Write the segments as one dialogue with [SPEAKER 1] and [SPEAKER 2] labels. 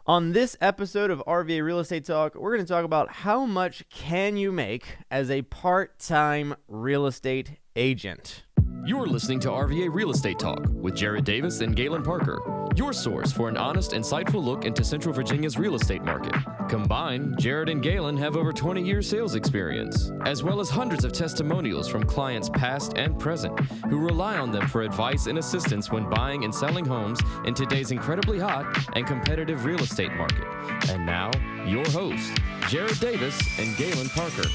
[SPEAKER 1] On this episode of RVA Real Estate Talk, we're going to talk about how much can you make as a part-time real estate agent.
[SPEAKER 2] You're listening to RVA Real Estate Talk with Jared Davis and Galen Parker, your source for an honest, insightful look into Central Virginia's real estate market. Combined, Jared and Galen have over 20 years sales experience, as well as hundreds of testimonials from clients past and present who rely on them for advice and assistance when buying and selling homes in today's incredibly hot and competitive real estate market. And now, your hosts, Jared Davis and Galen Parker.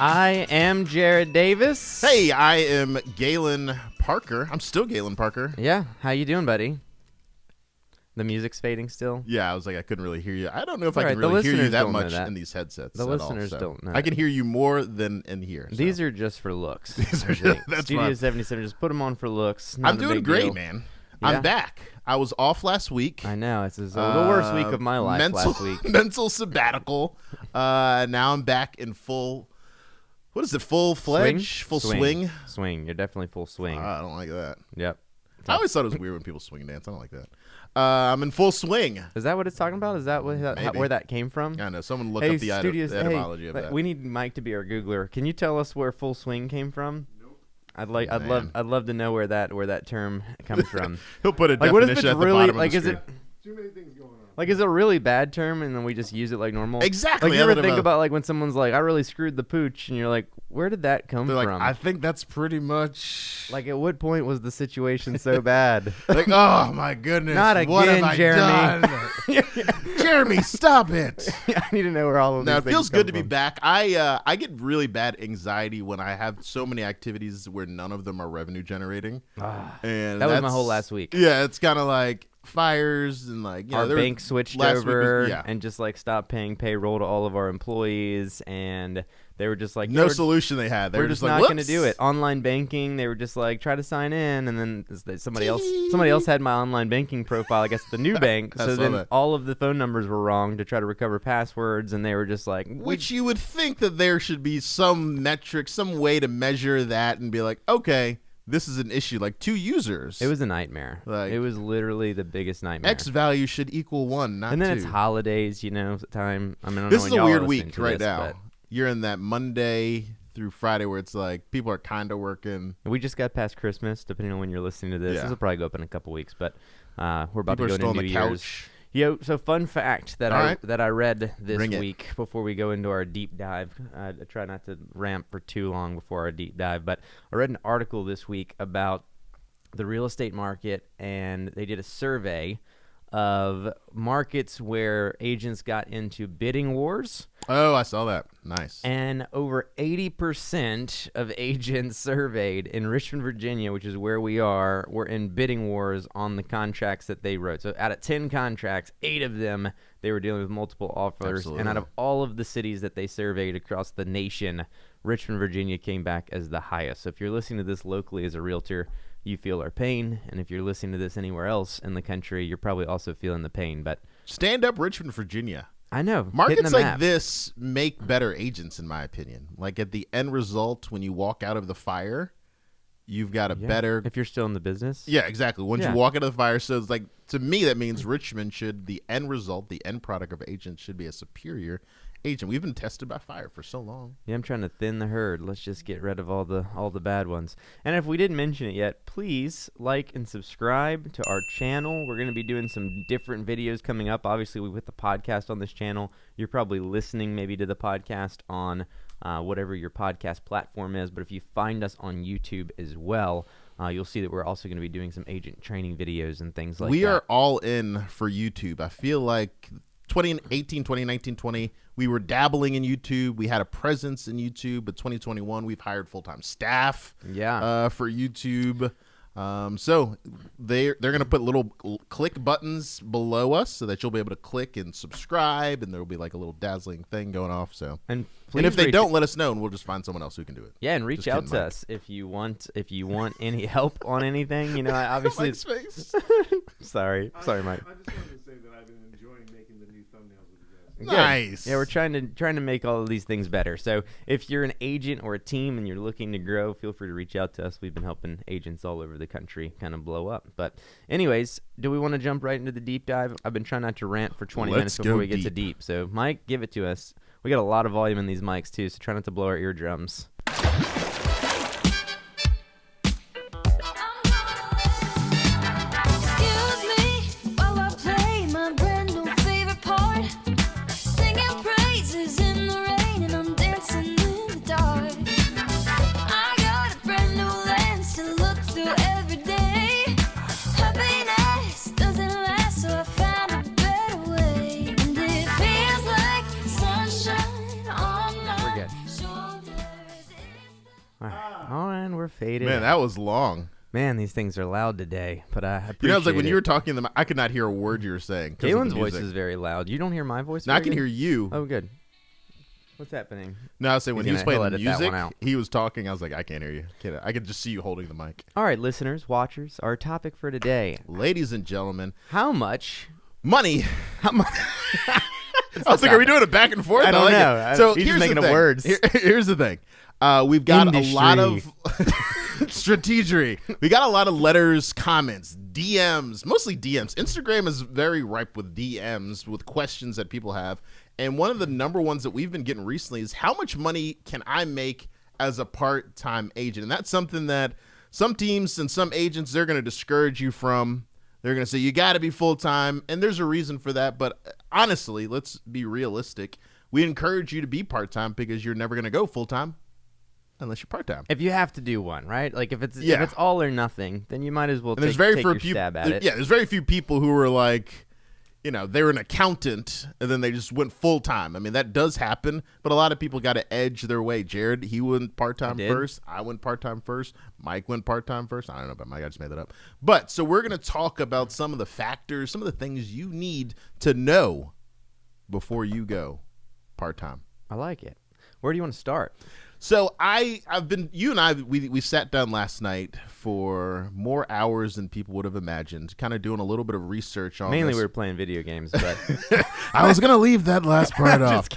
[SPEAKER 1] I am Jared Davis.
[SPEAKER 3] Hey, I am Galen Parker. I'm still Galen Parker.
[SPEAKER 1] Yeah, how you doing, buddy? The music's fading still?
[SPEAKER 3] Yeah, I was like, I couldn't really hear you. I don't know if I
[SPEAKER 1] All
[SPEAKER 3] can
[SPEAKER 1] right,
[SPEAKER 3] really hear you
[SPEAKER 1] listeners
[SPEAKER 3] that
[SPEAKER 1] don't know
[SPEAKER 3] much
[SPEAKER 1] that.
[SPEAKER 3] in these headsets.
[SPEAKER 1] The
[SPEAKER 3] at
[SPEAKER 1] listeners
[SPEAKER 3] all, so.
[SPEAKER 1] don't know
[SPEAKER 3] I can
[SPEAKER 1] that.
[SPEAKER 3] hear you more than in here. So.
[SPEAKER 1] These are just for looks.
[SPEAKER 3] These are
[SPEAKER 1] I think.
[SPEAKER 3] that's
[SPEAKER 1] Studio
[SPEAKER 3] fine.
[SPEAKER 1] 77, just put them on for looks. Not
[SPEAKER 3] I'm
[SPEAKER 1] a
[SPEAKER 3] doing
[SPEAKER 1] big
[SPEAKER 3] great,
[SPEAKER 1] deal.
[SPEAKER 3] man.
[SPEAKER 1] Yeah?
[SPEAKER 3] I'm back. I was off last week.
[SPEAKER 1] I know. It's the worst week of my life last week.
[SPEAKER 3] Mental sabbatical. Now I'm back in full. What is it? Full fledged? Full swing?
[SPEAKER 1] Swing. You're definitely full swing.
[SPEAKER 3] I don't like that.
[SPEAKER 1] Yep.
[SPEAKER 3] I always thought it was weird when people swing dance. I don't like that. I'm in full swing.
[SPEAKER 1] Is that what it's talking about? Is that where that came from?
[SPEAKER 3] I know. Someone look
[SPEAKER 1] Hey,
[SPEAKER 3] up the
[SPEAKER 1] studios,
[SPEAKER 3] etymology of that.
[SPEAKER 1] We need Mike to be our Googler. Can you tell us where full swing came from? Nope. I'd love to know where that term comes from.
[SPEAKER 3] He'll put a
[SPEAKER 1] Like, what if
[SPEAKER 3] definition
[SPEAKER 1] it's
[SPEAKER 3] at the
[SPEAKER 1] really
[SPEAKER 3] bottom
[SPEAKER 1] like?
[SPEAKER 3] of
[SPEAKER 1] Is
[SPEAKER 3] the
[SPEAKER 1] it
[SPEAKER 3] screen.
[SPEAKER 4] Too many things going on.
[SPEAKER 1] like? Is it a really bad term and then we just use it like normal?
[SPEAKER 3] Exactly.
[SPEAKER 1] Like, you
[SPEAKER 3] I
[SPEAKER 1] ever
[SPEAKER 3] don't
[SPEAKER 1] think
[SPEAKER 3] know.
[SPEAKER 1] about like when someone's like, "I really screwed the pooch," and you're like, "Where did that come
[SPEAKER 3] They're like,
[SPEAKER 1] from?"
[SPEAKER 3] I think that's pretty much
[SPEAKER 1] Like, at what point was the situation so bad?
[SPEAKER 3] like, oh my goodness,
[SPEAKER 1] Not
[SPEAKER 3] what
[SPEAKER 1] again,
[SPEAKER 3] have I
[SPEAKER 1] Jeremy.
[SPEAKER 3] done? Jeremy, stop it.
[SPEAKER 1] I need to know where all of
[SPEAKER 3] Now
[SPEAKER 1] these
[SPEAKER 3] it
[SPEAKER 1] things
[SPEAKER 3] feels
[SPEAKER 1] come
[SPEAKER 3] good to be
[SPEAKER 1] from.
[SPEAKER 3] back. I get really bad anxiety when I have so many activities where none of them are revenue generating. And
[SPEAKER 1] That was my
[SPEAKER 3] that's-
[SPEAKER 1] whole last week.
[SPEAKER 3] Yeah, it's kind of like fires and like
[SPEAKER 1] Our
[SPEAKER 3] there was-
[SPEAKER 1] bank switched
[SPEAKER 3] last week was-
[SPEAKER 1] over
[SPEAKER 3] yeah.
[SPEAKER 1] and just like stopped paying payroll to all of our employees, and they were just like,
[SPEAKER 3] no
[SPEAKER 1] "We're
[SPEAKER 3] solution they had. They
[SPEAKER 1] We're
[SPEAKER 3] were
[SPEAKER 1] just
[SPEAKER 3] like,
[SPEAKER 1] not going to
[SPEAKER 3] "Whoops."
[SPEAKER 1] do it." Online banking, they were just like, try to sign in, and then somebody else had my online banking profile, I guess, at the new bank.
[SPEAKER 3] I
[SPEAKER 1] So
[SPEAKER 3] saw
[SPEAKER 1] then
[SPEAKER 3] that.
[SPEAKER 1] all of the phone numbers were wrong to try to recover passwords, and they were just like,
[SPEAKER 3] Which you would think that there should be some metric, some way to measure that and be like, okay, this is an issue. Like 2 users.
[SPEAKER 1] It was a nightmare.
[SPEAKER 3] Like-
[SPEAKER 1] It was literally the biggest nightmare.
[SPEAKER 3] X value should equal 1, not
[SPEAKER 1] and then
[SPEAKER 3] 2.
[SPEAKER 1] it's holidays, time. I mean, I don't
[SPEAKER 3] This
[SPEAKER 1] know
[SPEAKER 3] is
[SPEAKER 1] when
[SPEAKER 3] a
[SPEAKER 1] y'all
[SPEAKER 3] weird
[SPEAKER 1] are listening
[SPEAKER 3] week
[SPEAKER 1] to
[SPEAKER 3] right
[SPEAKER 1] this,
[SPEAKER 3] now. You're in that Monday through Friday where it's like people are kind of working.
[SPEAKER 1] but we just got past Christmas, depending on when you're listening to this.
[SPEAKER 3] Yeah.
[SPEAKER 1] This will probably go up in a couple weeks, but we're about
[SPEAKER 3] People
[SPEAKER 1] to
[SPEAKER 3] are
[SPEAKER 1] go
[SPEAKER 3] still
[SPEAKER 1] into
[SPEAKER 3] on
[SPEAKER 1] New
[SPEAKER 3] the
[SPEAKER 1] Year's.
[SPEAKER 3] couch.
[SPEAKER 1] Yo, so fun fact that
[SPEAKER 3] All
[SPEAKER 1] I
[SPEAKER 3] right.
[SPEAKER 1] that I read this
[SPEAKER 3] Bring it.
[SPEAKER 1] week before we go into our deep dive. I try not to ramp for too long before our deep dive, but I read an article this week about the real estate market, and they did a survey of markets where agents got into bidding wars,
[SPEAKER 3] Oh, I saw that. Nice.
[SPEAKER 1] and over 80% of agents surveyed in Richmond, Virginia, which is where we are, were in bidding wars on the contracts that they wrote. So out of 10 contracts, 8 of them, they were dealing with multiple offers.
[SPEAKER 3] Absolutely.
[SPEAKER 1] And out of all of the cities that they surveyed across the nation, Richmond, Virginia came back as the highest. So if you're listening to this locally as a realtor, you feel our pain. And if you're listening to this anywhere else in the country, you're probably also feeling the pain. But
[SPEAKER 3] Stand up Richmond, Virginia.
[SPEAKER 1] I know. hitting
[SPEAKER 3] Markets
[SPEAKER 1] the
[SPEAKER 3] like
[SPEAKER 1] map.
[SPEAKER 3] this make better agents, in my opinion. Like at the end result, when you walk out of the fire, you've got a
[SPEAKER 1] Yeah.
[SPEAKER 3] better.
[SPEAKER 1] If you're still in the business.
[SPEAKER 3] Yeah, exactly. Once
[SPEAKER 1] Yeah.
[SPEAKER 3] you walk out of the fire, so it's like, to me, that means Richmond should, the end result, the end product of agents should be a superior agent. We've been tested by fire for so long.
[SPEAKER 1] Yeah, I'm trying to thin the herd. Let's just get rid of all the bad ones. And if we didn't mention it yet, please like and subscribe to our channel. We're going to be doing some different videos coming up. Obviously, we put the podcast on this channel. You're probably listening maybe to the podcast on whatever your podcast platform is. But if you find us on YouTube as well, you'll see that we're also going to be doing some agent training videos and things like that.
[SPEAKER 3] We are all in for YouTube. I feel like 2018, 2019, 20, we were dabbling in YouTube. We had a presence in YouTube, but 2021, we've hired full-time staff for YouTube. So they're going to put little click buttons below us so that you'll be able to click and subscribe, and there will be like a little dazzling thing going off. So,
[SPEAKER 1] And
[SPEAKER 3] and if they
[SPEAKER 1] reach-
[SPEAKER 3] don't, let us know, and we'll just find someone else who can do it.
[SPEAKER 1] Yeah, and reach
[SPEAKER 3] Just
[SPEAKER 1] out
[SPEAKER 3] kidding,
[SPEAKER 1] to
[SPEAKER 3] Mike.
[SPEAKER 1] us if you want any help on anything. You know, obviously.
[SPEAKER 3] Mike's face.
[SPEAKER 1] Sorry, Mike.
[SPEAKER 4] I just wanted to say that I've been enjoying making the new thumbnails with you guys.
[SPEAKER 3] Nice.
[SPEAKER 1] Yeah, we're trying to make all of these things better. So if you're an agent or a team and you're looking to grow, feel free to reach out to us. We've been helping agents all over the country kind of blow up. But anyways, do we want to jump right into the deep dive? I've been trying not to rant for 20 minutes before we get to deep. So Mike, give it to us. We got a lot of volume in these mics too, so try not to blow our eardrums. And we're faded.
[SPEAKER 3] Man, that was long.
[SPEAKER 1] Man, these things are loud today, but I appreciate it.
[SPEAKER 3] You know, it's like when you were talking to them, I could not hear a word you were saying.
[SPEAKER 1] Galen's voice is very loud. You don't hear my voice?
[SPEAKER 3] No, I can hear you.
[SPEAKER 1] Oh, good. What's happening?
[SPEAKER 3] No, I was saying when he was playing the music, he was talking. I was like, I can't hear you. I could just see you holding the mic.
[SPEAKER 1] All right, listeners, watchers, our topic for today.
[SPEAKER 3] Ladies and gentlemen.
[SPEAKER 1] How much
[SPEAKER 3] money? How much? I was like, are we doing a back and forth?
[SPEAKER 1] I don't know.
[SPEAKER 3] So
[SPEAKER 1] he's just making up words.
[SPEAKER 3] Here's the thing. We've got a lot of strategery. We got a lot of letters, comments, DMs, mostly DMs. Instagram is very ripe with DMs, with questions that people have. And one of the number ones that we've been getting recently is, how much money can I make as a part-time agent? And that's something that some teams and some agents, they're going to discourage you from. They're going to say, you got to be full-time. And there's a reason for that. But honestly, let's be realistic. We encourage you to be part-time because you're never going to go full-time unless you're part-time.
[SPEAKER 1] If you have to do one, right? Like if it's all or nothing, then you might as well take your stab at it.
[SPEAKER 3] Yeah, there's very few people who are like, you know, they're an accountant and then they just went full-time. I mean, that does happen, but a lot of people got to edge their way. Jared, he went part-time first. I went part-time first. Mike went part-time first. I don't know about Mike. I just made that up. But so we're going to talk about some of the factors, some of the things you need to know before you go part-time.
[SPEAKER 1] I like it. Where do you want to start?
[SPEAKER 3] So you and I, we sat down last night for more hours than people would have imagined, kind of doing a little bit of research on
[SPEAKER 1] Mainly
[SPEAKER 3] this.
[SPEAKER 1] we were playing video games, but
[SPEAKER 3] I was going to leave that last part off.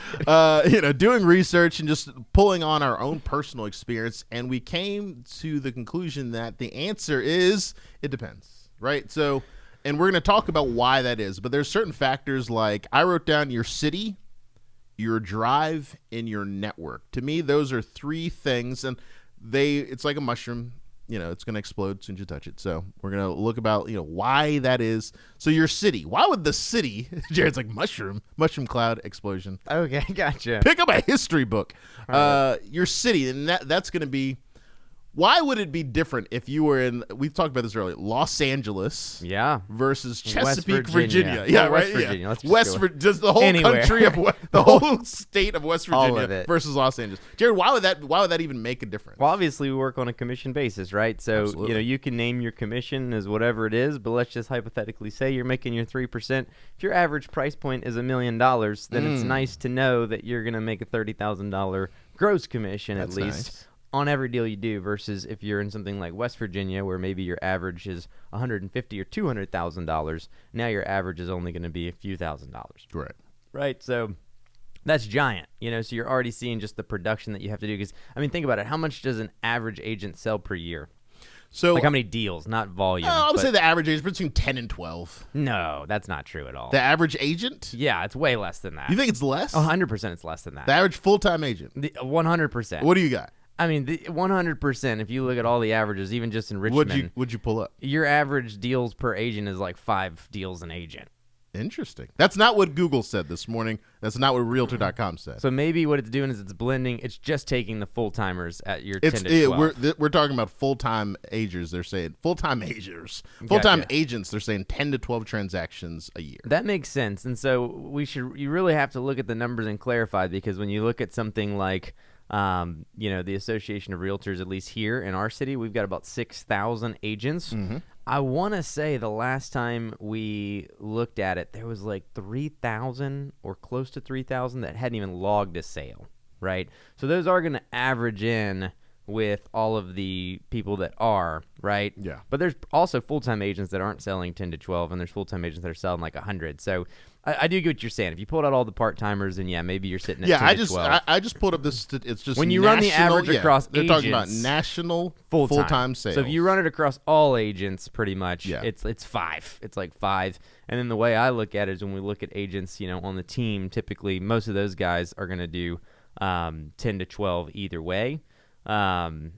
[SPEAKER 3] Doing research and just pulling on our own personal experience. And we came to the conclusion that the answer is, it depends, right? So, and we're going to talk about why that is, but there's certain factors like I wrote down your city, your drive, and your network. To me, those are three things, and it's like a mushroom. You know, it's going to explode as soon as you touch it. So we're going to look about, why that is. So your city. Why would the city, Jared's like mushroom cloud explosion.
[SPEAKER 1] Okay, gotcha.
[SPEAKER 3] Pick up a history book. Your city, and that's going to be, why would it be different if you were in, we've talked about this earlier, Los Angeles versus Chesapeake, Virginia. Yeah, right?
[SPEAKER 1] West Virginia.
[SPEAKER 3] Yeah. Just the whole country of the whole state of West
[SPEAKER 1] All
[SPEAKER 3] Virginia
[SPEAKER 1] of it.
[SPEAKER 3] versus Los Angeles. Jared, why would that even make a difference?
[SPEAKER 1] Well, obviously we work on a commission basis, right? So,
[SPEAKER 3] Absolutely.
[SPEAKER 1] You can name your commission as whatever it is, but let's just hypothetically say you're making your 3%. If your average price point is $1 million, then it's nice to know that you're going to make a $30,000 gross commission at least.
[SPEAKER 3] Nice.
[SPEAKER 1] On every deal you do, versus if you're in something like West Virginia where maybe your average is $150,000 or $200,000, now your average is only going to be a few $1,000s. Right. So that's giant, so you're already seeing just the production that you have to do. Because, think about it. How much does an average agent sell per year?
[SPEAKER 3] So,
[SPEAKER 1] like how many deals, not volume.
[SPEAKER 3] I would say the average age is between 10 and 12.
[SPEAKER 1] No, that's not true at all.
[SPEAKER 3] The average agent?
[SPEAKER 1] Yeah, it's way less than that.
[SPEAKER 3] You think it's less?
[SPEAKER 1] 100% it's less than that.
[SPEAKER 3] The average full-time agent?
[SPEAKER 1] 100%.
[SPEAKER 3] What do you got?
[SPEAKER 1] The 100%, if you look at all the averages, even just in Richmond.
[SPEAKER 3] What'd you pull up?
[SPEAKER 1] Your average deals per agent is like 5 deals an agent.
[SPEAKER 3] Interesting. That's not what Google said this morning. That's not what Realtor.com said.
[SPEAKER 1] So maybe what it's doing is it's blending. It's just taking the full-timers at your 10 to 12.
[SPEAKER 3] We're talking about full-time agers. They're saying full-time agers. Full-time agents, they're saying 10 to 12 transactions a year.
[SPEAKER 1] That makes sense. And so you really have to look at the numbers and clarify, because when you look at something like the Association of Realtors, at least here in our city, we've got about 6,000 agents. Mm-hmm. I want to say the last time we looked at it, there was like 3,000 or close to 3,000 that hadn't even logged a sale, right? So those are going to average in with all of the people that are, right?
[SPEAKER 3] Yeah.
[SPEAKER 1] But there's also full-time agents that aren't selling 10 to 12, and there's full-time agents that are selling like 100. So I do get what you're saying. If you pulled out all the part-timers, then yeah, maybe you're sitting at 10 to 12.
[SPEAKER 3] I just pulled up this. It's just
[SPEAKER 1] when you
[SPEAKER 3] national,
[SPEAKER 1] run the average across
[SPEAKER 3] they're
[SPEAKER 1] agents,
[SPEAKER 3] talking about national full-time sales.
[SPEAKER 1] So if you run it across all agents, pretty much,
[SPEAKER 3] Yeah.
[SPEAKER 1] it's 5. It's like 5. And then the way I look at it is when we look at agents, on the team, typically most of those guys are going to do 10 to 12 either way. Sorry,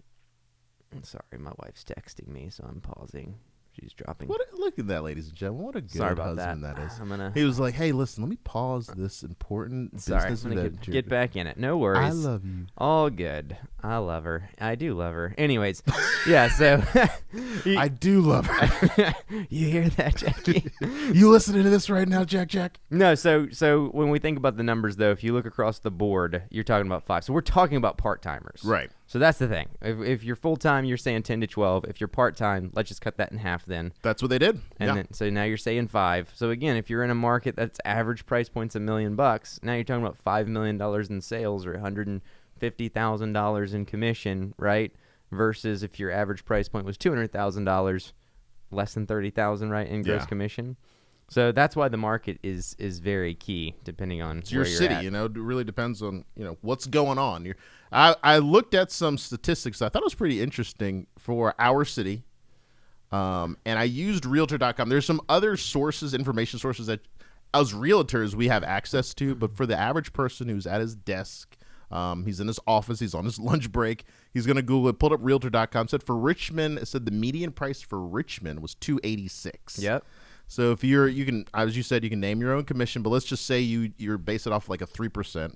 [SPEAKER 1] my wife's texting me, so I'm pausing. She's dropping.
[SPEAKER 3] Look at that, ladies and gentlemen. What a good husband that is. He was like, hey, listen, let me pause this important business
[SPEAKER 1] I'm gonna
[SPEAKER 3] venture.
[SPEAKER 1] get back in it. No worries.
[SPEAKER 3] I love you.
[SPEAKER 1] All good. I love her. I do love her. Anyways, yeah, so.
[SPEAKER 3] I do love her.
[SPEAKER 1] You hear that, Jackie?
[SPEAKER 3] You listening to this right now, Jack?
[SPEAKER 1] No, so when we think about the numbers, though, if you look across the board, you're talking about 5. So we're talking about part-timers.
[SPEAKER 3] Right.
[SPEAKER 1] So that's the thing. If you're full-time, you're saying 10 to 12. If you're part-time, let's just cut that in half then.
[SPEAKER 3] That's what they did.
[SPEAKER 1] And then, so now you're saying 5. So again, if you're in a market that's average price point's $1 million, now you're talking about $5 million in sales or $150,000 in commission, right? Versus if your average price point was $200,000, less than $30,000, right, in gross commission. So that's why the market is very key, depending on
[SPEAKER 3] it's your
[SPEAKER 1] where
[SPEAKER 3] city.
[SPEAKER 1] you're at.
[SPEAKER 3] It really depends on what's going on. I looked at some statistics. I thought it was pretty interesting for our city, and I used Realtor.com. There's some other sources, information sources that as realtors we have access to, but for the average person who's at his desk, he's in his office, he's on his lunch break, he's gonna Google it. Pulled up Realtor.com. Said for Richmond, it said the median price for Richmond was $286.
[SPEAKER 1] Yep.
[SPEAKER 3] So if you can, as you said, you can name your own commission, but let's just say you're base it off like a 3%.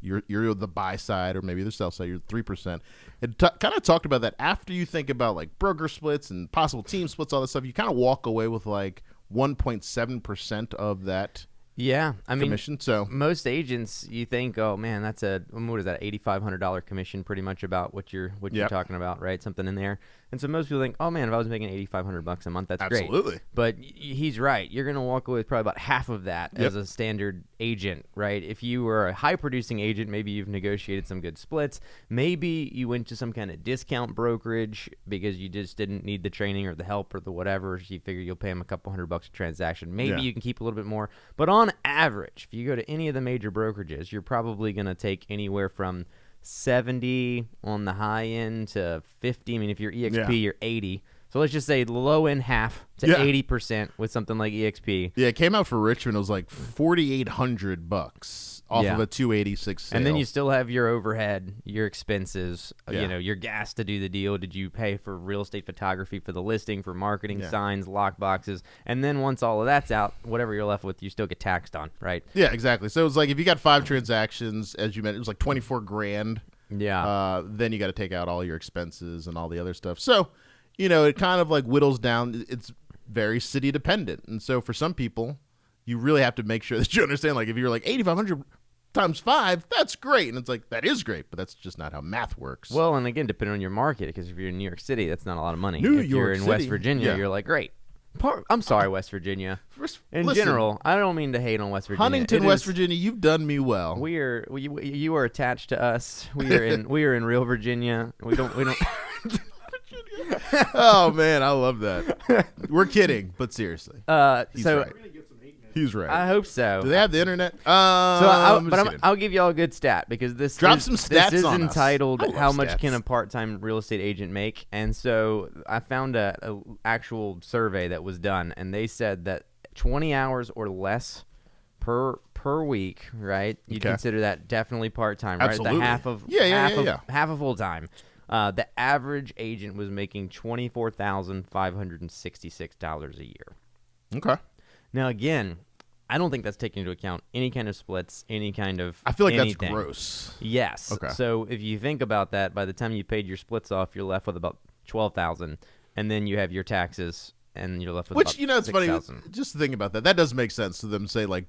[SPEAKER 3] You're the buy side or maybe the sell side. You're 3%. It kind of talked about that after you think about like broker splits and possible team splits, all this stuff. You kind of walk away with like 1.7% of that.
[SPEAKER 1] Yeah, I mean,
[SPEAKER 3] commission. So
[SPEAKER 1] most agents, you think, oh man, that's what is that, $8,500 commission, pretty much about what you're talking about, right? Something in there. And so most people think, oh man, if I was making $8,500 a month, that's great.
[SPEAKER 3] Absolutely.
[SPEAKER 1] But he's right. You're gonna walk away with probably about half of that as a standard agent, right? If you were a high producing agent, maybe you've negotiated some good splits. Maybe you went to some kind of discount brokerage because you just didn't need the training or the help or the whatever. So you figure you'll pay them a couple $100 a transaction. Maybe you can keep a little bit more. But on average, if you go to any of the major brokerages, you're probably going to take anywhere from 70 on the high end to 50. I mean, if you're EXP, you're 80. So let's just say low end half to 80% with something like EXP.
[SPEAKER 3] Yeah, it came out for Richmond. It was like $4,800 off of a 286 sale.
[SPEAKER 1] And then you still have your overhead, your expenses, your gas to do the deal. Did you pay for real estate photography for the listing, for marketing, signs, lock boxes? And then once all of that's out, whatever you're left with, you still get taxed on, right?
[SPEAKER 3] Yeah, exactly. So it was like if you got 5 transactions, as you mentioned, it was like $24,000.
[SPEAKER 1] Yeah.
[SPEAKER 3] Then you got to take out all your expenses and all the other stuff. So, it kind of like whittles down. It's very city dependent. And so for some people, you really have to make sure that you understand, like if you're like 8,500 times 5, that's great. And it's like, that is great, but that's just not how math works.
[SPEAKER 1] Well, and again, depending on your market, because if you're in New York City, that's not a lot of money.
[SPEAKER 3] If
[SPEAKER 1] you're in
[SPEAKER 3] City,
[SPEAKER 1] West Virginia, you're like, great. I'm sorry, West Virginia. In
[SPEAKER 3] Listen,
[SPEAKER 1] general, I don't mean to hate on West Virginia.
[SPEAKER 3] Huntington, West Virginia, you've done me well.
[SPEAKER 1] You are attached to us. We are in real Virginia. We don't.
[SPEAKER 3] Oh man, I love that. We're kidding, but seriously, he's right. He's right.
[SPEAKER 1] I hope so.
[SPEAKER 3] Do they have the internet?
[SPEAKER 1] I'll give y'all a good stat because this
[SPEAKER 3] some stats.
[SPEAKER 1] This is
[SPEAKER 3] on
[SPEAKER 1] entitled
[SPEAKER 3] us.
[SPEAKER 1] "How
[SPEAKER 3] stats.
[SPEAKER 1] Much Can a Part-Time Real Estate Agent Make?" And so I found a actual survey that was done, and they said that 20 hours or less per week, right? You consider that definitely part-time, right?
[SPEAKER 3] Absolutely.
[SPEAKER 1] The half of half of full-time. The average agent was making $24,566 a year.
[SPEAKER 3] Okay.
[SPEAKER 1] Now, again, I don't think that's taking into account any kind of splits, any kind of
[SPEAKER 3] I feel like
[SPEAKER 1] anything.
[SPEAKER 3] that's gross.
[SPEAKER 1] Yes.
[SPEAKER 3] Okay.
[SPEAKER 1] So if you think about that, by the time you paid your splits off, you're left with about $12,000, and then you have your taxes, and you're left with about
[SPEAKER 3] it's funny.
[SPEAKER 1] $6,000.
[SPEAKER 3] Just to think about that. That does make sense to them to say like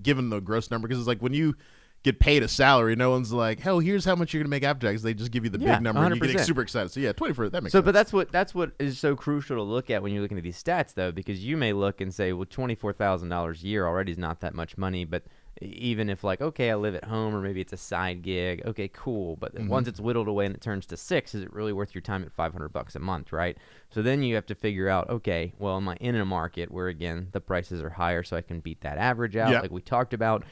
[SPEAKER 3] given the gross number, because it's like when you get paid a salary, no one's like, "Hell, here's how much you're gonna make after tax." They just give you the big number, and you get
[SPEAKER 1] 100%.
[SPEAKER 3] super excited. So 24. That makes sense.
[SPEAKER 1] But that's what is so crucial to look at when you're looking at these stats, though, because you may look and say, "Well, $24,000 a year already is not that much money," but even if like, okay, I live at home or maybe it's a side gig. Okay, cool. But once it's whittled away and it turns to 6, is it really worth your time at $500 a month, right? So then you have to figure out, okay, well, am I in a market where, again, the prices are higher so I can beat that average out like we talked about?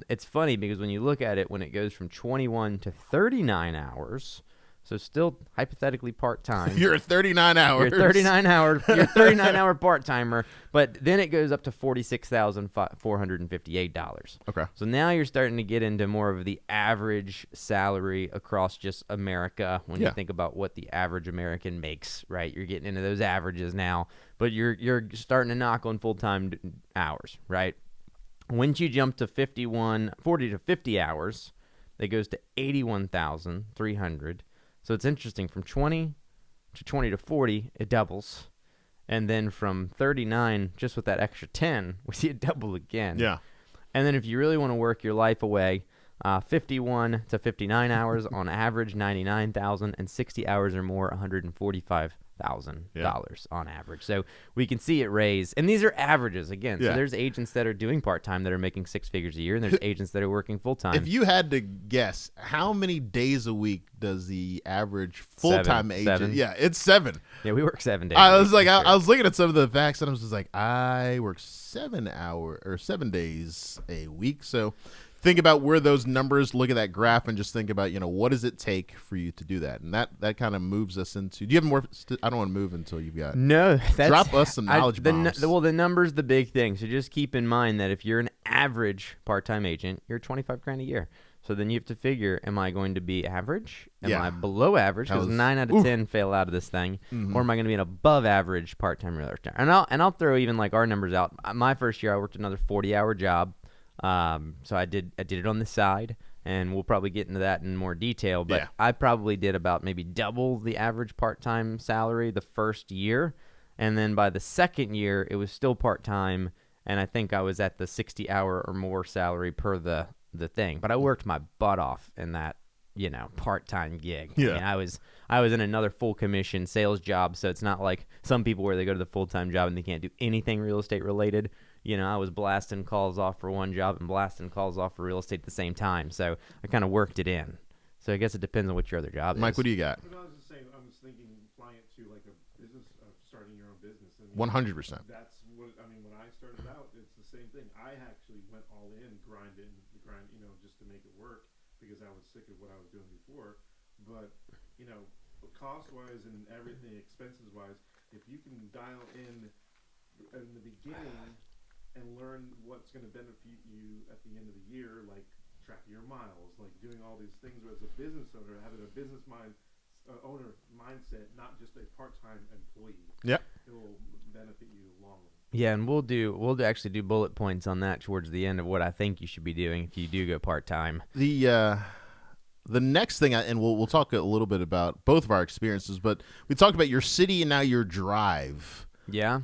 [SPEAKER 1] It's funny because when you look at it, when it goes from 21 to 39 hours, so still hypothetically part-time.
[SPEAKER 3] You're at 39 hours.
[SPEAKER 1] You're 39 hours. You're a 39-hour part-timer, but then it goes up to $46,458.
[SPEAKER 3] Okay.
[SPEAKER 1] So now you're starting to get into more of the average salary across just America when you think about what the average American makes, right? You're getting into those averages now, but you're starting to knock on full-time hours, right? Once you jump to 40 to 50 hours, that goes to 81,300. So it's interesting, from 20 to 40, it doubles. And then from 39, just with that extra 10, we see it double again.
[SPEAKER 3] Yeah. And
[SPEAKER 1] then if you really want to work your life away, 51 to 59 hours on average, 99,000, and 60 hours or more, $145,000 on average. So we can see it raise, and these are averages again. So there's agents that are doing part-time that are making 6 figures a year, and there's agents that are working full-time.
[SPEAKER 3] If you had to guess, how many days a week does the average full-time agent?
[SPEAKER 1] 7.
[SPEAKER 3] Yeah, it's 7.
[SPEAKER 1] Yeah, we work 7 days.
[SPEAKER 3] I was like, I was looking at some of the facts, and I was just like, I work 7 days a week. So think about where those numbers, look at that graph, and just think about, what does it take for you to do that? And that kind of moves us into, do you have more? I don't want to move until you've got.
[SPEAKER 1] No.
[SPEAKER 3] Drop us some knowledge bombs.
[SPEAKER 1] The number's the big thing. So just keep in mind that if you're an average part-time agent, you're $25,000 a year. So then you have to figure, am I going to be average? Am I below average? Because 9 out of 10 fail out of this thing. Or am I going to be an above average part-time realtor? And I'll throw even like our numbers out. My first year, I worked another 40-hour job. So I did it on the side, and we'll probably get into that in more detail, but I probably did about maybe double the average part-time salary the first year, and then by the second year it was still part-time, and I think I was at the 60-hour or more salary per the thing, but I worked my butt off in that part-time gig. I mean, I was in another full commission sales job, so it's not like some people where they go to the full-time job and they can't do anything real estate related. I was blasting calls off for one job and blasting calls off for real estate at the same time. So I kind of worked it in. So I guess it depends on what your other job is.
[SPEAKER 3] Mike, what do you got?
[SPEAKER 4] I was just saying, I was thinking applying it to like a business of starting your own business. And
[SPEAKER 3] 100%.
[SPEAKER 4] That's what, when I started out, it's the same thing. I actually went all in, grind, just to make it work because I was sick of what I was doing before. But, cost-wise and everything, expenses-wise, if you can dial in the beginning and learn what's going to benefit you at the end of the year, like tracking your miles, like doing all these things as a business owner, having a business owner mindset, not just a part-time employee. It will benefit you long.
[SPEAKER 1] Yeah, and we'll actually do bullet points on that towards the end of what I think you should be doing if you do go part-time.
[SPEAKER 3] The next thing, and we'll talk a little bit about both of our experiences, but we talked about your city and now your drive.
[SPEAKER 1] Yeah.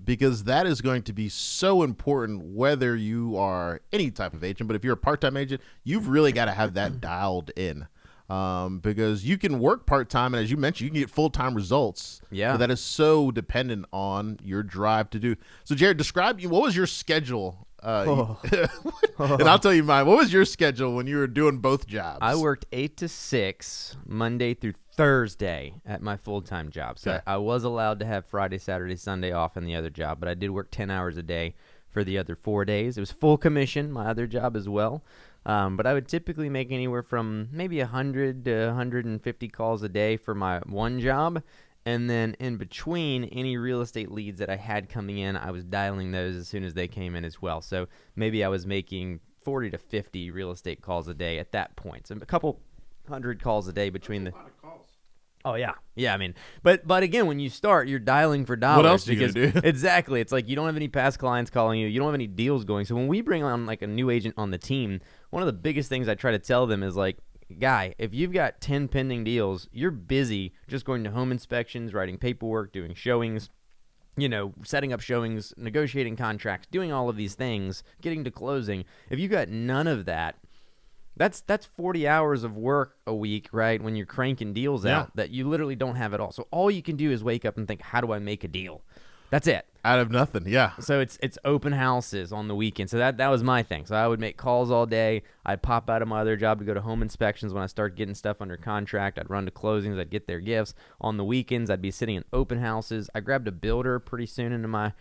[SPEAKER 3] Because that is going to be so important whether you are any type of agent, but if you're a part-time agent, you've really got to have that dialed in. Because you can work part-time, and as you mentioned, you can get full-time results.
[SPEAKER 1] Yeah.
[SPEAKER 3] But that is so dependent on your drive to do. So, Jared, describe what was your schedule? And I'll tell you mine. What was your schedule when you were doing both jobs?
[SPEAKER 1] I worked 8 to 6 Monday through Thursday at my full-time job. So I was allowed to have Friday, Saturday, Sunday off in the other job, but I did work 10 hours a day for the other 4 days. It was full commission, my other job as well. But I would typically make anywhere from maybe 100 to 150 calls a day for my one job. And then in between, any real estate leads that I had coming in, I was dialing those as soon as they came in as well. So maybe I was making 40 to 50 real estate calls a day at that point. So a couple hundred calls a day between the.
[SPEAKER 4] A lot of calls.
[SPEAKER 1] Oh yeah, yeah. I mean, but again, when you start, you're dialing for dollars.
[SPEAKER 3] What else are you gonna do?
[SPEAKER 1] Exactly. It's like you don't have any past clients calling you. You don't have any deals going. So when we bring on like a new agent on the team, one of the biggest things I try to tell them is like, guy, if you've got 10 pending deals, you're busy just going to home inspections, writing paperwork, doing showings, setting up showings, negotiating contracts, doing all of these things, getting to closing. If you got none of that, that's 40 hours of work a week, right, when you're cranking deals out that you literally don't have at all. So all you can do is wake up and think, how do I make a deal? That's it.
[SPEAKER 3] Out of nothing, yeah.
[SPEAKER 1] So it's open houses on the weekend. So that was my thing. So I would make calls all day. I'd pop out of my other job to go to home inspections when I start getting stuff under contract. I'd run to closings. I'd get their gifts. On the weekends, I'd be sitting in open houses. I grabbed a builder pretty soon into my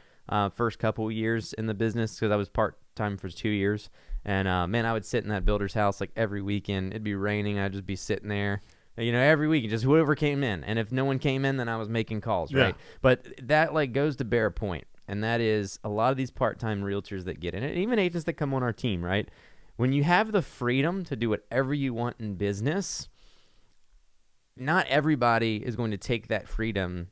[SPEAKER 1] first couple years in the business because I was part-time for 2 years. And, man, I would sit in that builder's house like every weekend. It'd be raining. I'd just be sitting there. Every week, just whoever came in. And if no one came in, then I was making calls, right? Yeah. But that, goes to bear a point, and that is a lot of these part-time realtors that get in it, and even agents that come on our team, right? When you have the freedom to do whatever you want in business, not everybody is going to take that freedom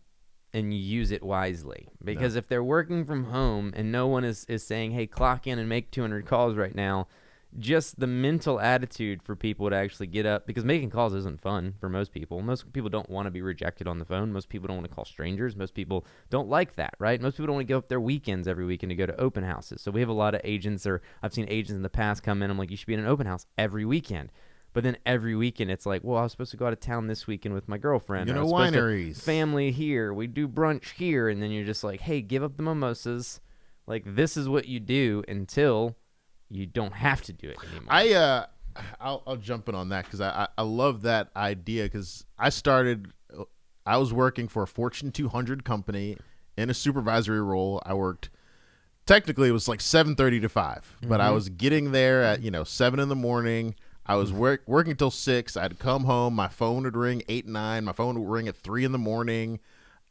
[SPEAKER 1] and use it wisely. Because if they're working from home and no one is saying, hey, clock in and make 200 calls right now, just the mental attitude for people to actually get up, because making calls isn't fun for most people. Most people don't want to be rejected on the phone. Most people don't want to call strangers. Most people don't like that, right? Most people don't want to give up their weekends every weekend to go to open houses. So we have a lot of agents, or I've seen agents in the past come in. I'm like, you should be in an open house every weekend. But then every weekend it's like, well, I was supposed to go out of town this weekend with my girlfriend.
[SPEAKER 3] Wineries.
[SPEAKER 1] Family here. We do brunch here. And then you're just like, hey, give up the mimosas. This is what you do until you don't have to do it anymore.
[SPEAKER 3] I'll jump in on that because I love that idea, because I was working for a Fortune 200 company in a supervisory role. I worked, technically it was like 7:30 to 5, but I was getting there at 7 in the morning. I was working till 6. I'd come home, my phone would ring 8, 9, my phone would ring at 3 in the morning.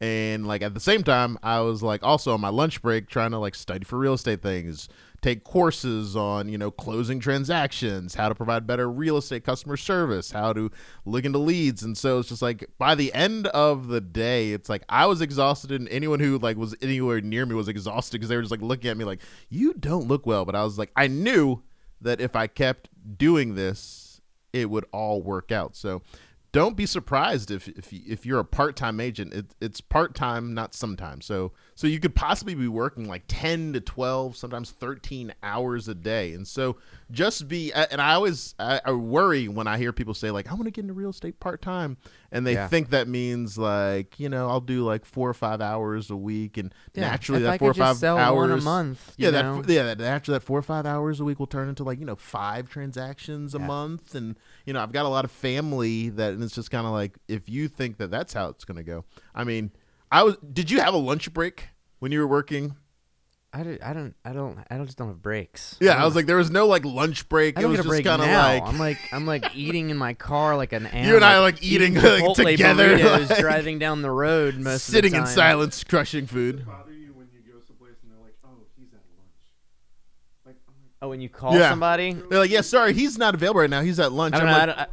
[SPEAKER 3] And at the same time, I was also on my lunch break trying to study for real estate things, take courses on, closing transactions, how to provide better real estate customer service, how to look into leads. And so it's just by the end of the day, it's I was exhausted, and anyone who was anywhere near me was exhausted because they were just looking at me like, you don't look well. But I was I knew that if I kept doing this, it would all work out. So don't be surprised if you're a part-time agent. It's part-time, not sometimes. So you could possibly be working 10 to 12, sometimes 13 hours a day. And so just be, and I worry when I hear people say I want to get into real estate part-time, and they think that means I'll do 4 or 5 hours a week, and naturally that 4 or 5 hours
[SPEAKER 1] one a month.
[SPEAKER 3] Naturally that 4 or 5 hours a week will turn into 5 transactions a month. And I've got a lot of family that, and it's just kind of if you think that that's how it's going to go. I mean, did you have a lunch break when you were working?
[SPEAKER 1] I just don't have breaks.
[SPEAKER 3] Yeah, I was there was no lunch break.
[SPEAKER 1] It was just kind of I'm eating in my car like an animal.
[SPEAKER 3] You and I eating together,
[SPEAKER 1] burritos, driving down the road,
[SPEAKER 3] sitting in silence, crushing food.
[SPEAKER 4] Does it bother you when you go someplace and they're like, "Oh, he's at lunch"?
[SPEAKER 1] Oh, when you call somebody,
[SPEAKER 3] they're like, "Yeah, sorry, he's not available right now. He's at lunch."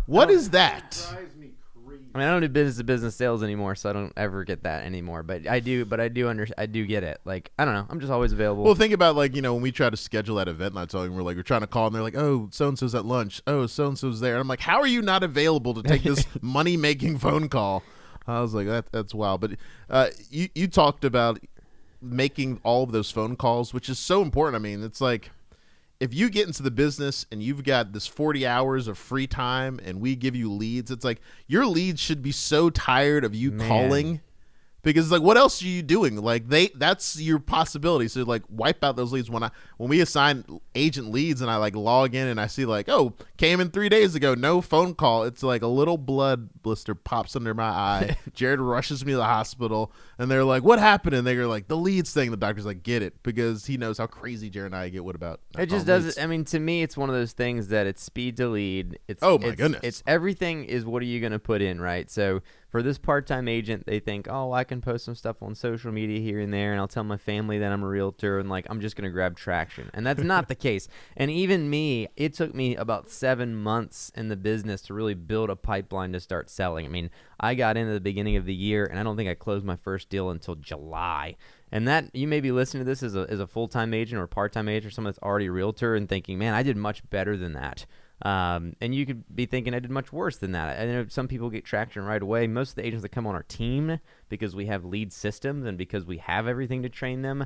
[SPEAKER 3] What is that?
[SPEAKER 4] It drives me crazy.
[SPEAKER 1] I don't do business-to-business sales anymore, so I don't ever get that anymore. But I do get it. I don't know. I'm just always available.
[SPEAKER 3] Well, think about when we try to schedule that event, and I tell you, we're trying to call, and they're like, "Oh, so and so's at lunch. Oh, so and so's there." And I'm like, "How are you not available to take this money-making phone call?" I was like, "That's wild." But you talked about making all of those phone calls, which is so important. I mean, it's if you get into the business and you've got this 40 hours of free time and we give you leads, it's your leads should be so tired of you calling, because what else are you doing? That's your possibility. So wipe out those leads. When we assign agent leads and I log in and I see oh, came in 3 days ago, no phone call. It's a little blood blister pops under my eye. Jared rushes me to the hospital and they're like, "What happened?" And they're like, "The leads thing." The doctor's like, "Get it," because he knows how crazy Jared and I get. What about
[SPEAKER 1] it? Just does. I mean, to me, it's one of those things that it's speed to lead.
[SPEAKER 3] Goodness.
[SPEAKER 1] It's everything is what are you going to put in, right? So for this part-time agent, they think, oh, I can post some stuff on social media here and there, and I'll tell my family that I'm a realtor, and I'm just going to grab traction. And that's not the case. And even me, it took me about 7 months in the business to really build a pipeline to start selling. I mean, I got into the beginning of the year, and I don't think I closed my first deal until July. And that, you may be listening to this as a full-time agent or a part-time agent or someone that's already a realtor and thinking, man, I did much better than that. And you could be thinking I did much worse than that. I know some people get traction right away. Most of the agents that come on our team, because we have lead systems and because we have everything to train them,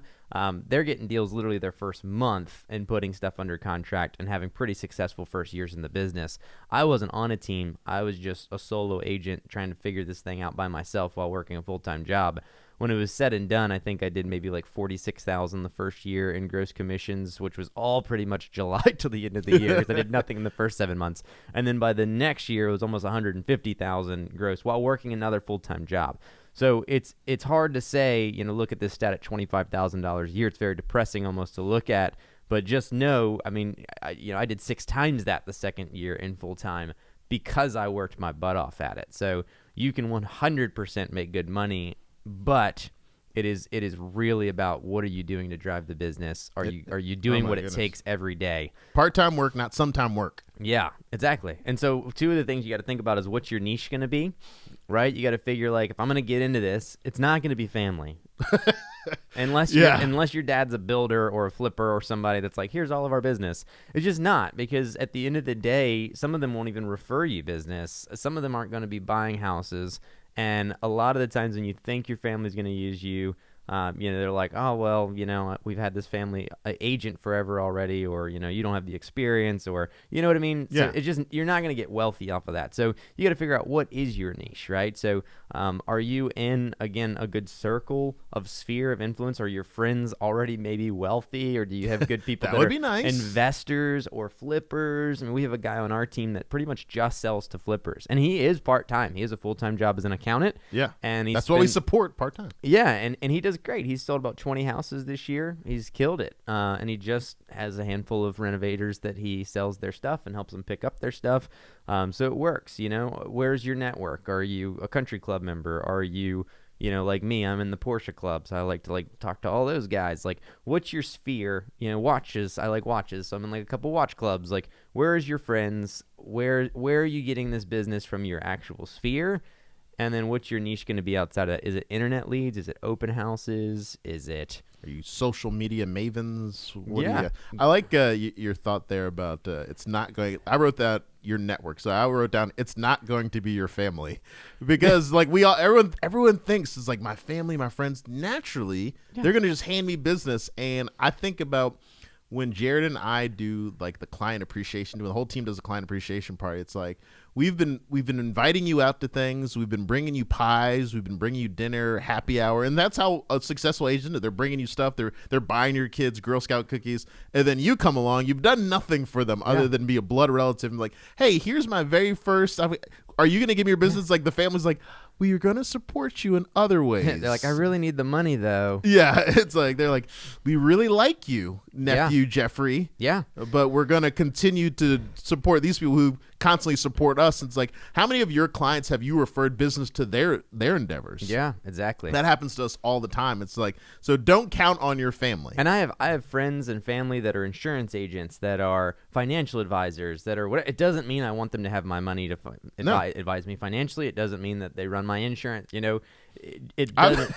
[SPEAKER 1] they're getting deals literally their first month and putting stuff under contract and having pretty successful first years in the business. I wasn't on a team. I was just a solo agent trying to figure this thing out by myself while working a full-time job. when it was said and done, I think I did maybe like 46,000 the first year in gross commissions, which was all pretty much July to the end of the year because I did nothing in the first 7 months. And then by the next year, it was almost 150,000 gross while working another full-time job. So it's hard to say, look at this stat at $25,000 a year. It's very depressing almost to look at, but just know, I mean, I did 6 times that the second year in full-time because I worked my butt off at it. So you can 100% make good money, but it is really about what are you doing to drive the business? Are you doing what it takes every day?
[SPEAKER 3] Part-time work, not sometime work.
[SPEAKER 1] Yeah, exactly. And so 2 of the things you got to think about is what's your niche going to be, right? You got to figure like if I'm going to get into this, it's not going to be family. unless your dad's a builder or a flipper or somebody that's like, here's all of our business. It's just not, because at the end of the day, some of them won't even refer you business. Some of them aren't going to be buying houses. And a lot of the times when you think your family's going to use you, they're like, oh, well, we've had this family agent forever already, or, you don't have the experience, or, you know what I mean?
[SPEAKER 3] Yeah.
[SPEAKER 1] So it's just, you're not going to get wealthy off of that. So you got to figure out what is your niche, right? So are you in, again, a good circle of sphere of influence? Are your friends already maybe wealthy, or do you have good people that
[SPEAKER 3] would
[SPEAKER 1] are
[SPEAKER 3] be nice.
[SPEAKER 1] investors or flippers? I mean, we have a guy on our team that pretty much just sells to flippers, and he is part-time. He has a full-time job as an accountant.
[SPEAKER 3] Yeah.
[SPEAKER 1] And
[SPEAKER 3] that's what we support, part-time.
[SPEAKER 1] Yeah, and he does great. He's sold about 20 houses this year. He's killed it. And he just has a handful of renovators that he sells their stuff and helps them pick up their stuff. So it works, Where's your network? Are you a country club member? Are you, like me, I'm in the Porsche club, so I like to talk to all those guys. Like, what's your sphere? Watches. I like watches, so I'm in a couple watch clubs. Like, where is your friends? Where are you getting this business from your actual sphere? And then what's your niche going to be outside of that? Is it internet leads? Is it open houses? Are
[SPEAKER 3] you social media mavens?
[SPEAKER 1] Yeah.
[SPEAKER 3] I like your thought there about it's not going. I wrote that your network. So I wrote down it's not going to be your family, because like everyone thinks it's like my family, my friends. Naturally, they're going to just hand me business, and I think about when Jared and I do like the client appreciation, when the whole team does a client appreciation party. It's like we've been inviting you out to things. We've been bringing you pies. We've been bringing you dinner, happy hour, and that's how a successful agent. They're bringing you stuff. They're buying your kids Girl Scout cookies, and then you come along. You've done nothing for them other than be a blood relative. And like, hey, here's my very first. Are you going to give me your business? Like the family's like, we are going to support you in other ways.
[SPEAKER 1] They're like, I really need the money though.
[SPEAKER 3] Yeah, it's like they're like, we really like you, nephew Jeffrey.
[SPEAKER 1] Yeah,
[SPEAKER 3] but we're going to continue to support these people who constantly support us. It's like, how many of your clients have you referred business to their endeavors?
[SPEAKER 1] Yeah, exactly.
[SPEAKER 3] That happens to us all the time. It's like, so don't count on your family.
[SPEAKER 1] And I have friends and family that are insurance agents, that are financial advisors, that are what. It doesn't mean I want them to have my money to advise me financially. It doesn't mean that they run my insurance. It doesn't.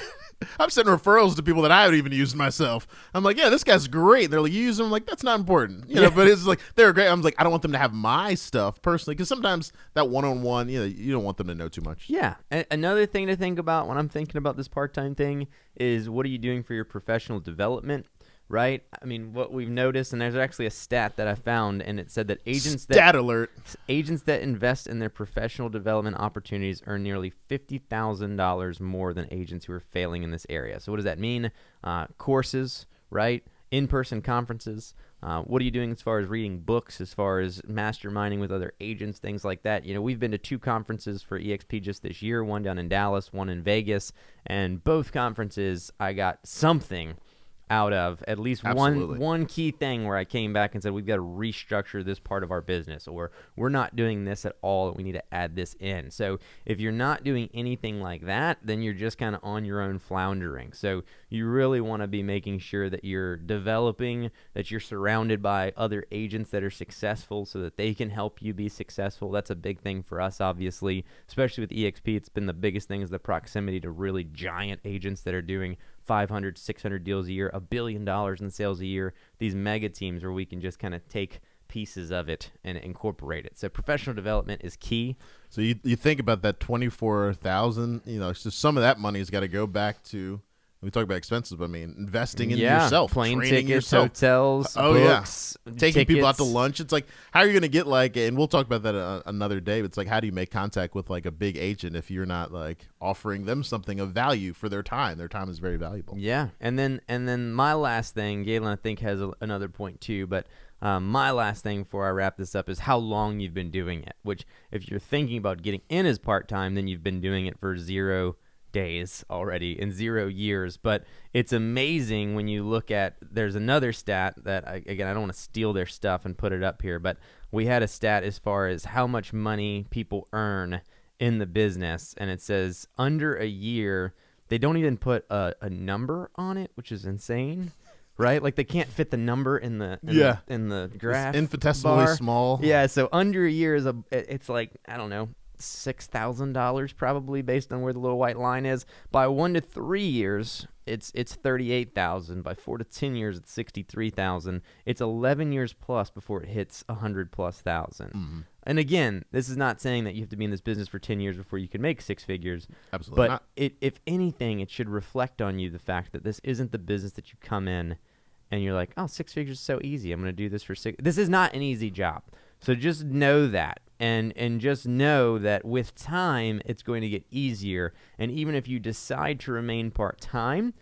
[SPEAKER 3] I've sent referrals to people that I haven't even used myself. I'm like, yeah, this guy's great. They're like, you use them. I'm like, that's not important, But it's like they're great. I'm like, I don't want them to have my stuff personally, because sometimes that one-on-one, you don't want them to know too much.
[SPEAKER 1] Yeah. And another thing to think about when I'm thinking about this part-time thing is, what are you doing for your professional development? Right? I mean, what we've noticed, and there's actually a stat that I found, and it said that agents that invest in their professional development opportunities earn nearly $50,000 more than agents who are failing in this area. So what does that mean? Courses, right? In-person conferences. What are you doing as far as reading books, as far as masterminding with other agents, things like that? We've been to 2 conferences for EXP just this year, one down in Dallas, one in Vegas, and both conferences I got something out of, at least one key thing where I came back and said, we've got to restructure this part of our business, or we're not doing this at all, we need to add this in. So if you're not doing anything like that, then you're just kind of on your own floundering. So you really want to be making sure that you're developing, that you're surrounded by other agents that are successful so that they can help you be successful. That's a big thing for us, obviously, especially with EXP. It's been the biggest thing is the proximity to really giant agents that are doing 500, 600 deals a year, $1 billion in sales a year, these mega teams where we can just kind of take pieces of it and incorporate it. So professional development is key.
[SPEAKER 3] So you think about that 24,000, so some of that money's got to go back to We talk about expenses, but I mean, investing in yourself,
[SPEAKER 1] plane
[SPEAKER 3] training
[SPEAKER 1] tickets,
[SPEAKER 3] yourself.
[SPEAKER 1] hotels, books,
[SPEAKER 3] taking people out to
[SPEAKER 1] tickets.
[SPEAKER 3] lunch. It's like, how are you going to get like, and we'll talk about that another day. But it's like, how do you make contact with like a big agent if you're not like offering them something of value for their time? Their time is very valuable.
[SPEAKER 1] Yeah, and then my last thing, Galen, I think has another point too, but my last thing before I wrap this up is how long you've been doing it. Which, if you're thinking about getting in as part-time, then you've been doing it for 0 days already in 0 years. But it's amazing when you look at, there's another stat that I don't want to steal their stuff and put it up here, but we had a stat as far as how much money people earn in the business, and it says under a year, they don't even put a number on it, which is insane. Right, like they can't fit the number in the graph.
[SPEAKER 3] It's infinitesimally
[SPEAKER 1] bar.
[SPEAKER 3] small.
[SPEAKER 1] Yeah, so under a year it's like, I don't know, $6,000 probably, based on where the little white line is. By 1 to 3 years, it's $38,000. By 4 to 10 years, it's $63,000. It's 11 years plus before it hits $100,000+. Mm-hmm. And again, this is not saying that you have to be in this business for 10 years before you can make 6 figures.
[SPEAKER 3] Absolutely
[SPEAKER 1] but
[SPEAKER 3] not.
[SPEAKER 1] If anything, it should reflect on you the fact that this isn't the business that you come in and you're like, oh, 6 figures is so easy. I'm going to do this for 6. This is not an easy job. So just know that, and just know that with time, it's going to get easier. And even if you decide to remain part-time,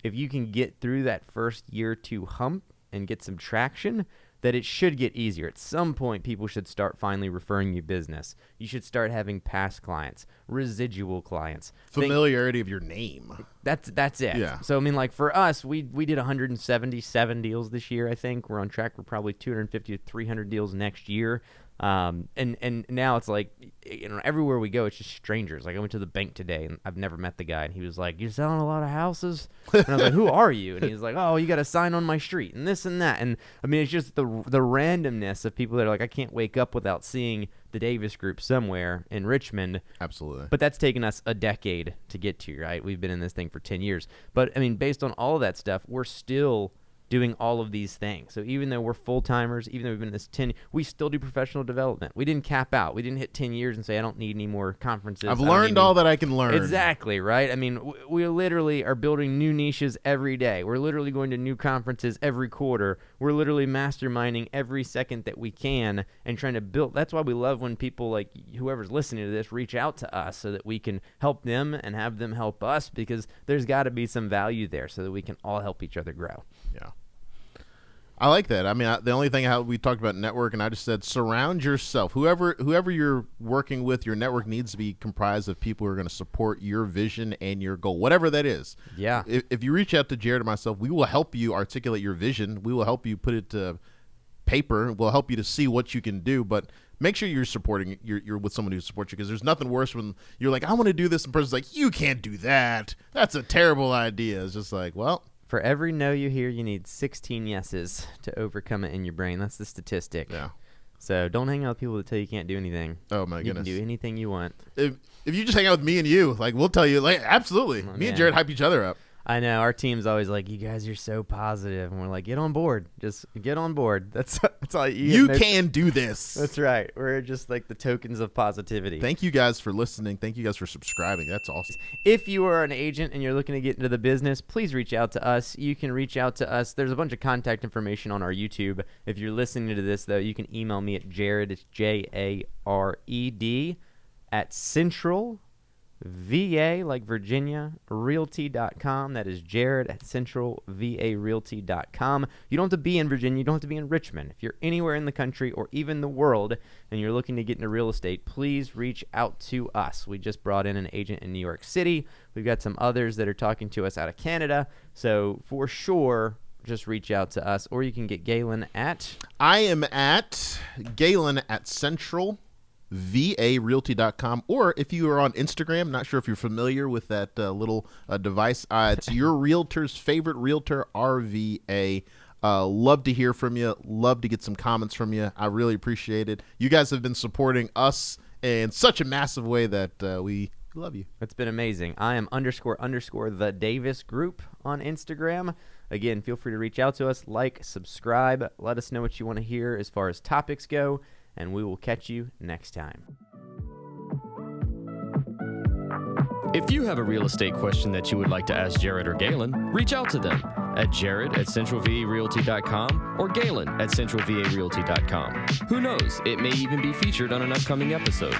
[SPEAKER 1] if you can get through that first year or two hump and get some traction, that it should get easier. At some point, people should start finally referring you business. You should start having past clients, residual clients.
[SPEAKER 3] Familiarity of your name.
[SPEAKER 1] That's it.
[SPEAKER 3] Yeah.
[SPEAKER 1] So, I mean, like for us, we did 177 deals this year, I think. We're on track for probably 250 to 300 deals next year. And now it's like, everywhere we go, it's just strangers. Like I went to the bank today and I've never met the guy, and he was like, "You're selling a lot of houses?" And I was like, "Who are you?" And he was like, "Oh, you got a sign on my street and this and that." And I mean, it's just the randomness of people that are like, I can't wake up without seeing the Davis Group somewhere in Richmond.
[SPEAKER 3] Absolutely.
[SPEAKER 1] But that's taken us a decade to get to, right? We've been in this thing for 10 years. But I mean, based on all of that stuff, we're still doing all of these things. So even though we're full-timers, even though we've been in this 10, we still do professional development. We didn't cap out. We didn't hit 10 years and say, I don't need any more conferences.
[SPEAKER 3] I've learned all that I can learn.
[SPEAKER 1] Exactly, right? I mean, we literally are building new niches every day. We're literally going to new conferences every quarter. We're literally masterminding every second that we can and trying to build. That's why we love when people like whoever's listening to this reach out to us so that we can help them and have them help us, because there's got to be some value there so that we can all help each other grow.
[SPEAKER 3] Yeah. I like that. I mean, the only thing how we talked about network, and I just said surround yourself. Whoever you're working with, your network needs to be comprised of people who are going to support your vision and your goal, whatever that is.
[SPEAKER 1] Yeah.
[SPEAKER 3] If you reach out to Jared or myself, we will help you articulate your vision. We will help you put it to paper. We'll help you to see what you can do, but make sure you're supporting. You're with someone who supports you, because there's nothing worse when you're like, I want to do this, and the person's like, you can't do that. That's a terrible idea. It's just like, well.
[SPEAKER 1] For every no you hear, you need 16 yeses to overcome it in your brain. That's the statistic.
[SPEAKER 3] Yeah.
[SPEAKER 1] So don't hang out with people that tell you can't do anything.
[SPEAKER 3] Oh my goodness.
[SPEAKER 1] You can do anything you want.
[SPEAKER 3] If you just hang out with me and you, like, we'll tell you, like, absolutely. Me and Jared hype each other up.
[SPEAKER 1] I know. Our team's always like, you guys are so positive. And we're like, get on board. Just get on board. That's all
[SPEAKER 3] you can do this.
[SPEAKER 1] That's right. We're just like the tokens of positivity.
[SPEAKER 3] Thank you guys for listening. Thank you guys for subscribing. That's awesome.
[SPEAKER 1] If you are an agent and you're looking to get into the business, please reach out to us. You can reach out to us. There's a bunch of contact information on our YouTube. If you're listening to this, though, you can email me at Jared, it's Jared, at Central VA, like Virginia, Realty.com. That is Jared at CentralVARealty.com. You don't have to be in Virginia. You don't have to be in Richmond. If you're anywhere in the country or even the world and you're looking to get into real estate, please reach out to us. We just brought in an agent in New York City. We've got some others that are talking to us out of Canada. So for sure, just reach out to us. Or you can get Galen at...
[SPEAKER 3] I am at Galen at CentralVARealty.com, or if you are on Instagram, not sure if you're familiar with that little device, it's your realtor's favorite realtor, RVA. Love to hear from you. Love to get some comments from you. I really appreciate it. You guys have been supporting us in such a massive way that we love you.
[SPEAKER 1] It's been amazing. I am _ the Davis Group on Instagram. Again, feel free to reach out to us, like, subscribe, let us know what you want to hear as far as topics go, and we will catch you next time.
[SPEAKER 2] If you have a real estate question that you would like to ask Jared or Galen, reach out to them at jared@centralvarealty.com or Galen@centralvarealty.com. Who knows, it may even be featured on an upcoming episode.